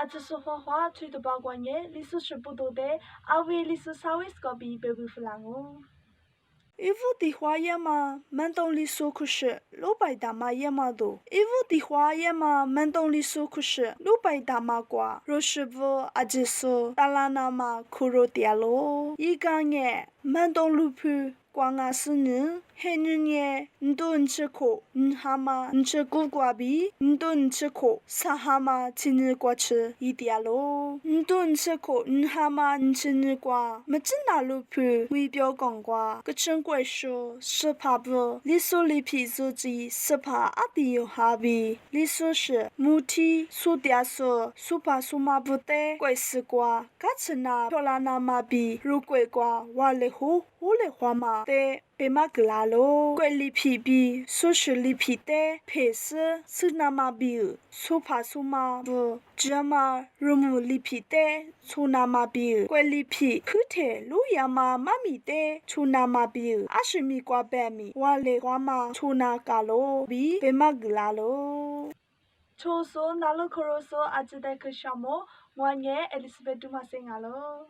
阿只是花花吹的八卦耶，历史是不多的，阿维历史稍微是个比贝贝弗朗哦。一副的花叶嘛，蛮懂里说可是，老白大妈也嘛多。一副的花叶嘛，蛮懂里说可是，老白大妈瓜。若是不阿只说，达拉那嘛苦肉点咯。一个月蛮懂路铺。光啊是人，黑人耶，你都唔吃苦，你蛤蟆你吃苦瓜比，你都唔吃苦，啥蛤蟆吃你瓜吃一点咯，你都唔吃苦，你蛤蟆你吃你瓜，没真拿路盘，微表讲瓜，个真怪说，是怕不，你说里皮手机，是怕阿弟有哈比，你说是母体苏嗲说，苏怕苏妈不得，怪死瓜，嘎吃那漂亮那妈比，如鬼瓜，哇嘞呼。我来花嘛的被马格拉咯，怪里皮比，说是里皮的，配饰是那么比，说怕说嘛不，这嘛入木里皮的，出那么比，怪里皮，可特路亚嘛妈咪的，出那么比，阿是米瓜白米，我来花嘛出那嘎咯，比被马格拉咯。抽说那路可罗说阿只带去小莫，我耶 Elizabeth 杜马森啊咯。